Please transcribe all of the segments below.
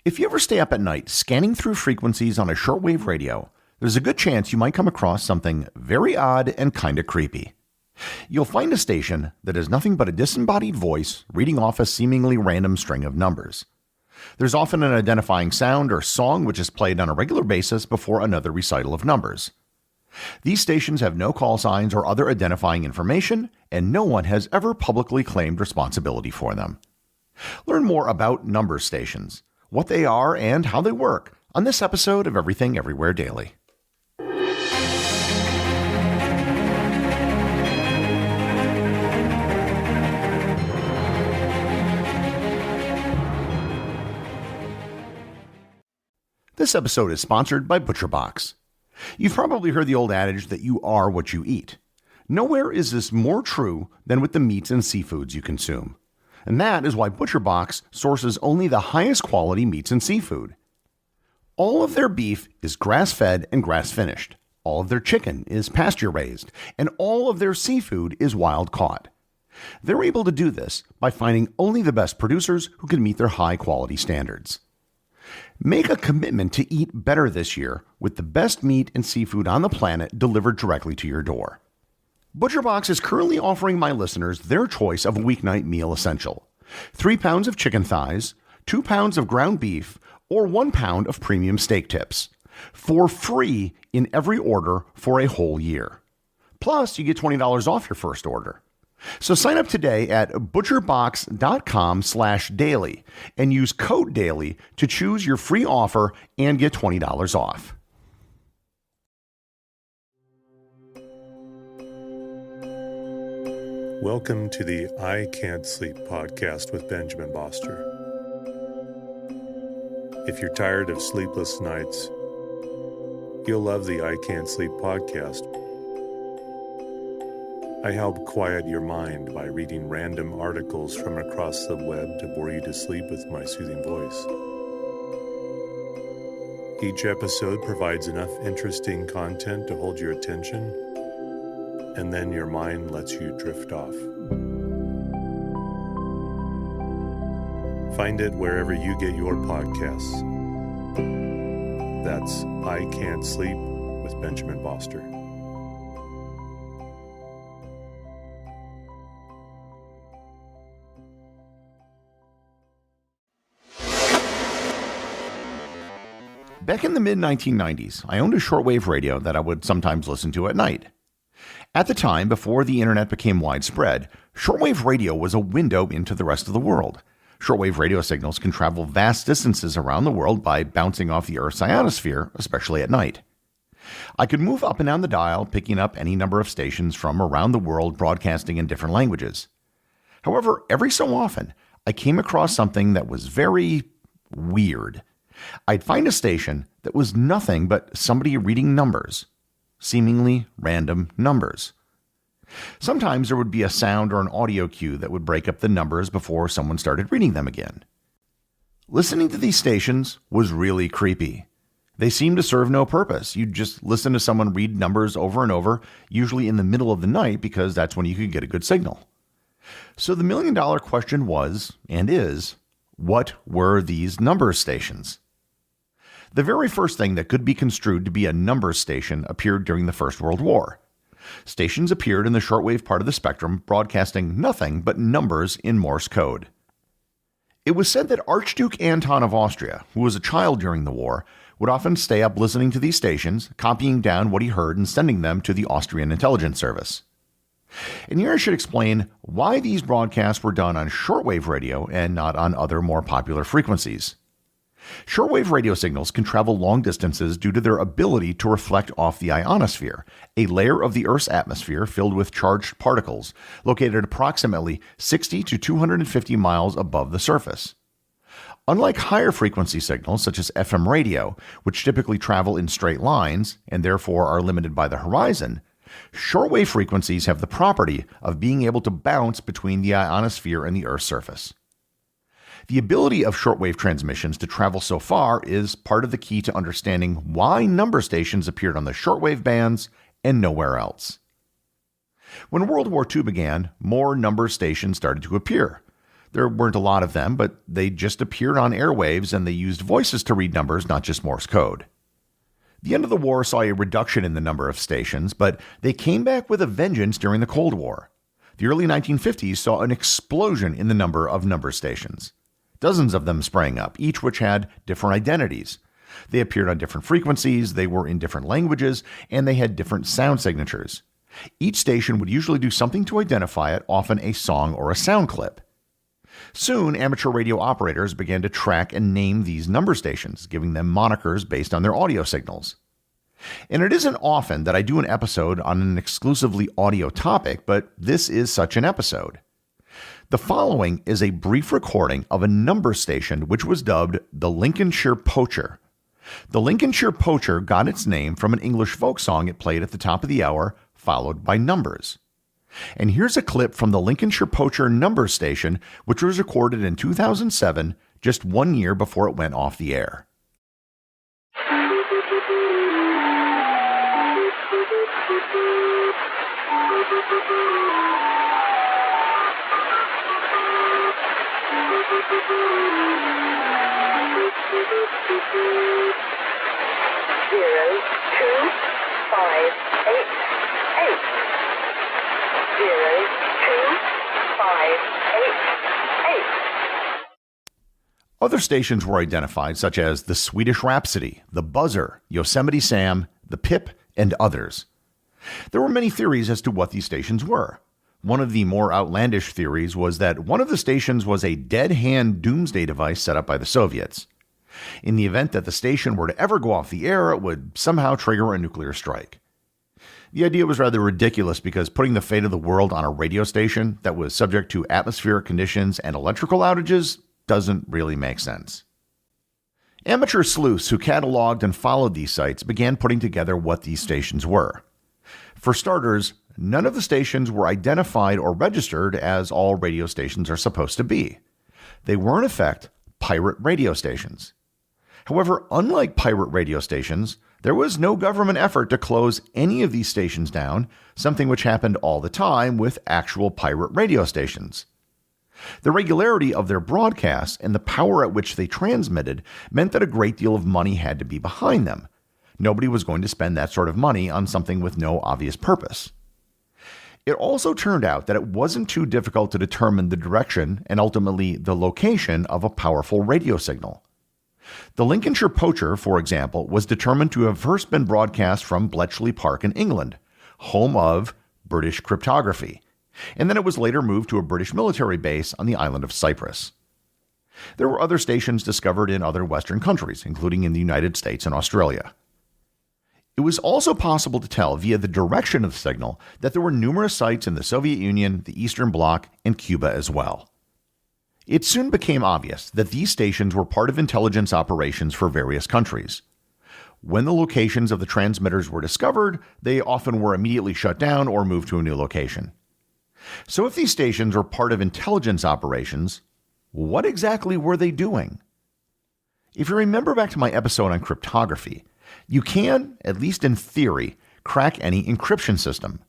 If you ever stay up at night scanning through frequencies on a shortwave radio, there's a good chance you might come across something very odd and kinda creepy. You'll find a station that is nothing but a disembodied voice reading off a seemingly random string of numbers. There's often an identifying sound or song which is played on a regular basis before another recital of numbers. These stations have no call signs or other identifying information, and no one has ever publicly claimed responsibility for them. Learn more about number stations, what they are, and how they work on this episode of Everything Everywhere Daily. This episode is sponsored by ButcherBox. You've probably heard the old adage that you are what you eat. Nowhere is this more true than with the meats and seafoods you consume. And that is why ButcherBox sources only the highest quality meats and seafood. All of their beef is grass-fed and grass-finished. All of their chicken is pasture-raised. And all of their seafood is wild-caught. They're able to do this by finding only the best producers who can meet their high-quality standards. Make a commitment to eat better this year with the best meat and seafood on the planet delivered directly to your door. ButcherBox is currently offering my listeners their choice of a weeknight meal essential: 3 pounds of chicken thighs, 2 pounds of ground beef, or 1 pound of premium steak tips, for free in every order for a whole year. Plus, you get $20 off your first order. So sign up today at butcherbox.com/daily and use code DAILY to choose your free offer and get $20 off. Welcome to the I Can't Sleep podcast with Benjamin Boster. If you're tired of sleepless nights, you'll love the I Can't Sleep podcast. I help quiet your mind by reading random articles from across the web to bore you to sleep with my soothing voice. Each episode provides enough interesting content to hold your attention, and then your mind lets you drift off. Find it wherever you get your podcasts. That's I Can't Sleep with Benjamin Boster. Back in the mid-1990s, I owned a shortwave radio that I would sometimes listen to at night. At the time, before the internet became widespread, shortwave radio was a window into the rest of the world. Shortwave radio signals can travel vast distances around the world by bouncing off the Earth's ionosphere, especially at night. I could move up and down the dial, picking up any number of stations from around the world broadcasting in different languages. However, every so often, I came across something that was very weird. I'd find a station that was nothing but somebody reading numbers, seemingly random numbers. Sometimes there would be a sound or an audio cue that would break up the numbers before someone started reading them again. Listening to these stations was really creepy. They seemed to serve no purpose. You'd just listen to someone read numbers over and over, usually in the middle of the night because that's when you could get a good signal. So the million-dollar question was, and is, what were these number stations? The very first thing that could be construed to be a number station appeared during the First World War. Stations appeared in the shortwave part of the spectrum, broadcasting nothing but numbers in Morse code. It was said that Archduke Anton of Austria, who was a child during the war, would often stay up listening to these stations, copying down what he heard and sending them to the Austrian intelligence service. And here I should explain why these broadcasts were done on shortwave radio and not on other more popular frequencies. Shortwave radio signals can travel long distances due to their ability to reflect off the ionosphere, a layer of the Earth's atmosphere filled with charged particles, located approximately 60 to 250 miles above the surface. Unlike higher frequency signals such as FM radio, which typically travel in straight lines and therefore are limited by the horizon, shortwave frequencies have the property of being able to bounce between the ionosphere and the Earth's surface. The ability of shortwave transmissions to travel so far is part of the key to understanding why number stations appeared on the shortwave bands and nowhere else. When World War II began, more number stations started to appear. There weren't a lot of them, but they just appeared on airwaves and they used voices to read numbers, not just Morse code. The end of the war saw a reduction in the number of stations, but they came back with a vengeance during the Cold War. The early 1950s saw an explosion in the number of number stations. Dozens of them sprang up, each which had different identities. They appeared on different frequencies, they were in different languages, and they had different sound signatures. Each station would usually do something to identify it, often a song or a sound clip. Soon, amateur radio operators began to track and name these number stations, giving them monikers based on their audio signals. And it isn't often that I do an episode on an exclusively audio topic, but this is such an episode. The following is a brief recording of a number station which was dubbed the Lincolnshire Poacher. The Lincolnshire Poacher got its name from an English folk song it played at the top of the hour, followed by numbers. And here's a clip from the Lincolnshire Poacher number station, which was recorded in 2007, just 1 year before it went off the air. Other stations were identified, such as the Swedish Rhapsody, the Buzzer, Yosemite Sam, the Pip, and others. There were many theories as to what these stations were. One of the more outlandish theories was that one of the stations was a dead-hand doomsday device set up by the Soviets. In the event that the station were to ever go off the air, it would somehow trigger a nuclear strike. The idea was rather ridiculous because putting the fate of the world on a radio station that was subject to atmospheric conditions and electrical outages doesn't really make sense. Amateur sleuths who cataloged and followed these sites began putting together what these stations were. For starters, none of the stations were identified or registered as all radio stations are supposed to be. They were in effect pirate radio stations. However, unlike pirate radio stations, there was no government effort to close any of these stations down, something which happened all the time with actual pirate radio stations. The regularity of their broadcasts and the power at which they transmitted meant that a great deal of money had to be behind them. Nobody was going to spend that sort of money on something with no obvious purpose. It also turned out that it wasn't too difficult to determine the direction and ultimately the location of a powerful radio signal. The Lincolnshire Poacher, for example, was determined to have first been broadcast from Bletchley Park in England, home of British cryptography, and then it was later moved to a British military base on the island of Cyprus. There were other stations discovered in other Western countries, including in the United States and Australia. It was also possible to tell via the direction of the signal that there were numerous sites in the Soviet Union, the Eastern Bloc, and Cuba as well. It soon became obvious that these stations were part of intelligence operations for various countries. When the locations of the transmitters were discovered, they often were immediately shut down or moved to a new location. So if these stations were part of intelligence operations, what exactly were they doing? If you remember back to my episode on cryptography, you can, at least in theory, crack any encryption system.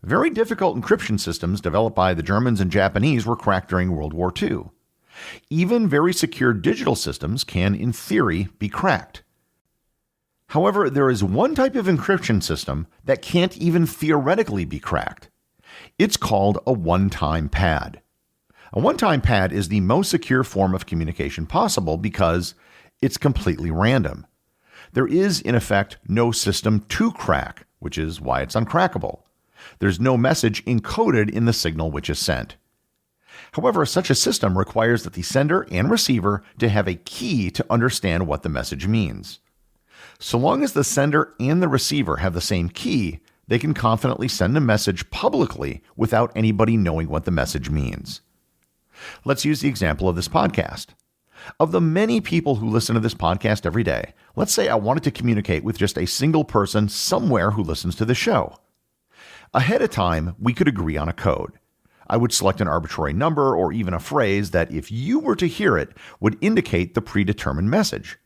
Very difficult encryption systems developed by the Germans and Japanese were cracked during World War II. Even very secure digital systems can, in theory, be cracked. However, there is one type of encryption system that can't even theoretically be cracked. It's called a one-time pad. A one-time pad is the most secure form of communication possible because it's completely random. There is, in effect, no system to crack, which is why it's uncrackable. There's no message encoded in the signal which is sent. However, such a system requires that the sender and receiver to have a key to understand what the message means. So long as the sender and the receiver have the same key, they can confidently send a message publicly without anybody knowing what the message means. Let's use the example of this podcast. Of the many people who listen to this podcast every day, let's say I wanted to communicate with just a single person somewhere who listens to the show. Ahead of time, we could agree on a code. I would select an arbitrary number or even a phrase that, if you were to hear it, would indicate the predetermined message.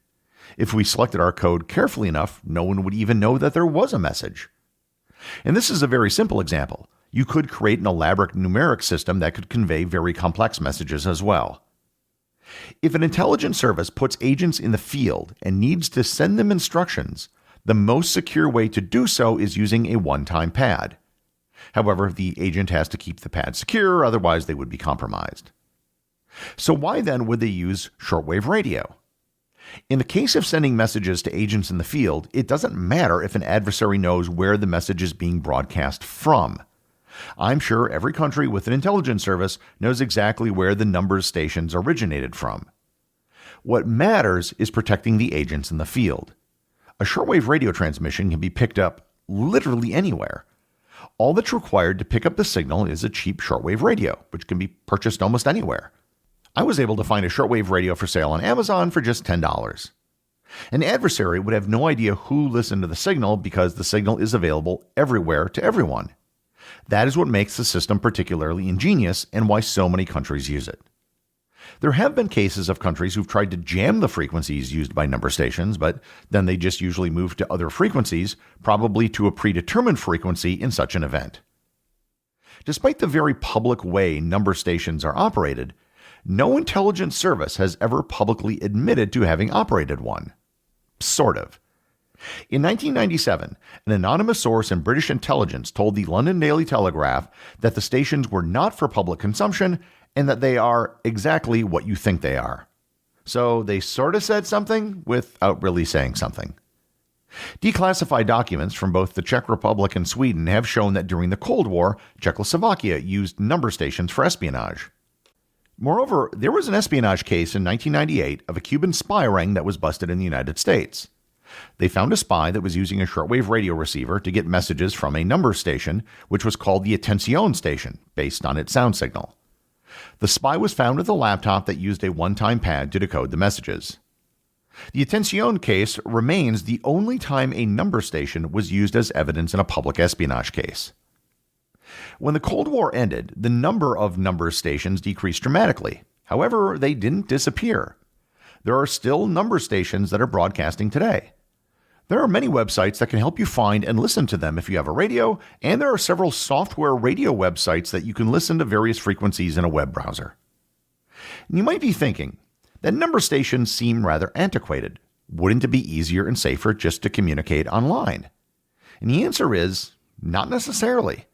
If we selected our code carefully enough, no one would even know that there was a message. And this is a very simple example. You could create an elaborate numeric system that could convey very complex messages as well. If an intelligence service puts agents in the field and needs to send them instructions, the most secure way to do so is using a one-time pad. However, the agent has to keep the pad secure, otherwise they would be compromised. So why then would they use shortwave radio? In the case of sending messages to agents in the field, it doesn't matter if an adversary knows where the message is being broadcast from. I'm sure every country with an intelligence service knows exactly where the numbers stations originated from. What matters is protecting the agents in the field. A shortwave radio transmission can be picked up literally anywhere. All that's required to pick up the signal is a cheap shortwave radio, which can be purchased almost anywhere. I was able to find a shortwave radio for sale on Amazon for just $10. An adversary would have no idea who listened to the signal because the signal is available everywhere to everyone. That is what makes the system particularly ingenious and why so many countries use it. There have been cases of countries who've tried to jam the frequencies used by number stations, but then they just usually move to other frequencies, probably to a predetermined frequency in such an event. Despite the very public way number stations are operated, no intelligence service has ever publicly admitted to having operated one. Sort of. In 1997, an anonymous source in British intelligence told the London Daily Telegraph that the stations were not for public consumption and that they are exactly what you think they are. So they sort of said something without really saying something. Declassified documents from both the Czech Republic and Sweden have shown that during the Cold War, Czechoslovakia used number stations for espionage. Moreover, there was an espionage case in 1998 of a Cuban spy ring that was busted in the United States. They found a spy that was using a shortwave radio receiver to get messages from a number station, which was called the Atención station, based on its sound signal. The spy was found with a laptop that used a one-time pad to decode the messages. The Atención case remains the only time a number station was used as evidence in a public espionage case. When the Cold War ended, the number of number stations decreased dramatically. However, they didn't disappear. There are still number stations that are broadcasting today. There are many websites that can help you find and listen to them if you have a radio, and there are several software radio websites that you can listen to various frequencies in a web browser. And you might be thinking, that number stations seem rather antiquated. Wouldn't it be easier and safer just to communicate online? And the answer is, not necessarily.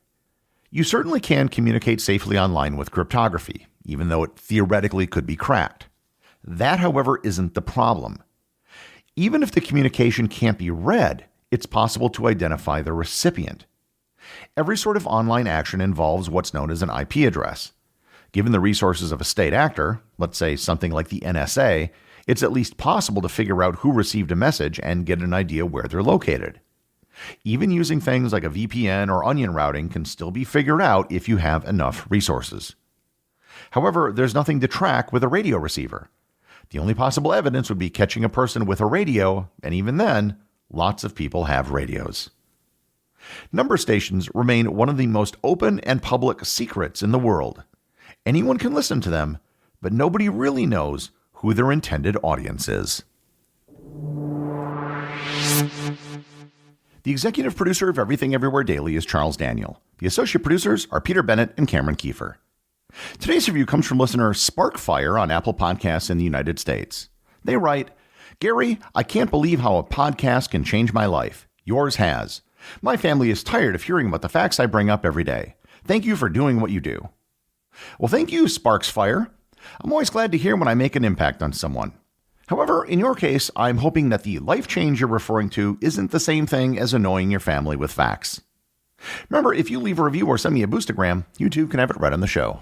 You certainly can communicate safely online with cryptography, even though it theoretically could be cracked. That, however, isn't the problem. Even if the communication can't be read, it's possible to identify the recipient. Every sort of online action involves what's known as an IP address. Given the resources of a state actor, let's say something like the NSA, it's at least possible to figure out who received a message and get an idea where they're located. Even using things like a VPN or onion routing can still be figured out if you have enough resources. However, there's nothing to track with a radio receiver. The only possible evidence would be catching a person with a radio, and even then, lots of people have radios. Number stations remain one of the most open and public secrets in the world. Anyone can listen to them, but nobody really knows who their intended audience is. The executive producer of Everything Everywhere Daily is Charles Daniel. The associate producers are Peter Bennett and Cameron Kieffer. Today's review comes from listener Sparkfire on Apple Podcasts in the United States. They write, Gary, I can't believe how a podcast can change my life. Yours has. My family is tired of hearing about the facts I bring up every day. Thank you for doing what you do. Well, thank you, Sparksfire. I'm always glad to hear when I make an impact on someone. However, in your case, I'm hoping that the life change you're referring to isn't the same thing as annoying your family with facts. Remember, if you leave a review or send me a boostagram, you too can have it read on the show.